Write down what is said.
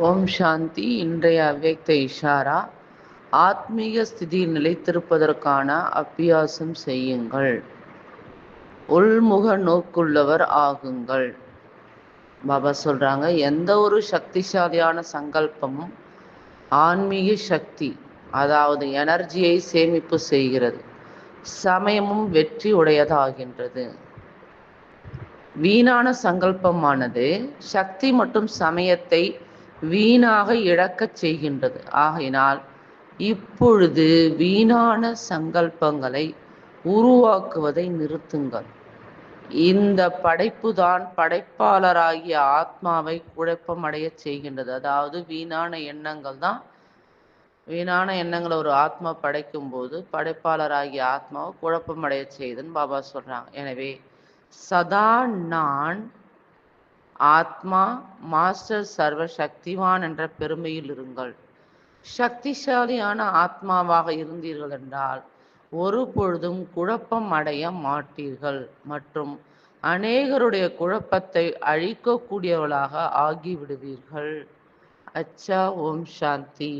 ஓம் சாந்தி. இன்றைய அவ்யக்த இஷாரா, ஆத்மீக ஸ்திதியில் நிலைத்திருப்பதற்கான அபியாசம் செய்யுங்கள். உள்முக நோக்குள்ளவர் ஆகுங்கள். பாபா சொல்றாங்க, எந்த ஒரு சக்திசாலியான சங்கல்பமும் ஆன்மீக சக்தி, அதாவது எனர்ஜியை சேமிப்பு செய்கிறது. சமயமும் வெற்றி உடையதாகின்றது. வீணான சங்கல்பமானது சக்தி மற்றும் சமயத்தை வீணாக இழக்கச் செய்கின்றது. ஆகையினால் இப்பொழுது வீணான சங்கல்பங்களை உருவாக்குவதை நிறுத்துங்கள். இந்த படைப்புதான் படைப்பாளராகிய ஆத்மாவை குழப்பமடைய செய்கின்றது. அதாவது வீணான எண்ணங்களை ஒரு ஆத்மா படைக்கும் போது படைப்பாளராகிய ஆத்மாவை குழப்பமடைய செய்துன்னு பாபா சொல்றாங்க. எனவே சதா நான் ஆத்மா, மாஸ்டர், சர்வ சக்திவான் என்ற பெருமையில் இருங்கள். சக்திசாலியான ஆத்மாவாக இருந்தீர்கள் என்றால் ஒரு பொழுதும் குழப்பம் அடைய மாட்டீர்கள் மற்றும் அநேகருடைய குழப்பத்தை அழிக்கக்கூடியவர்களாக ஆகிவிடுவீர்கள். அச்சா. ஓம் சாந்தி.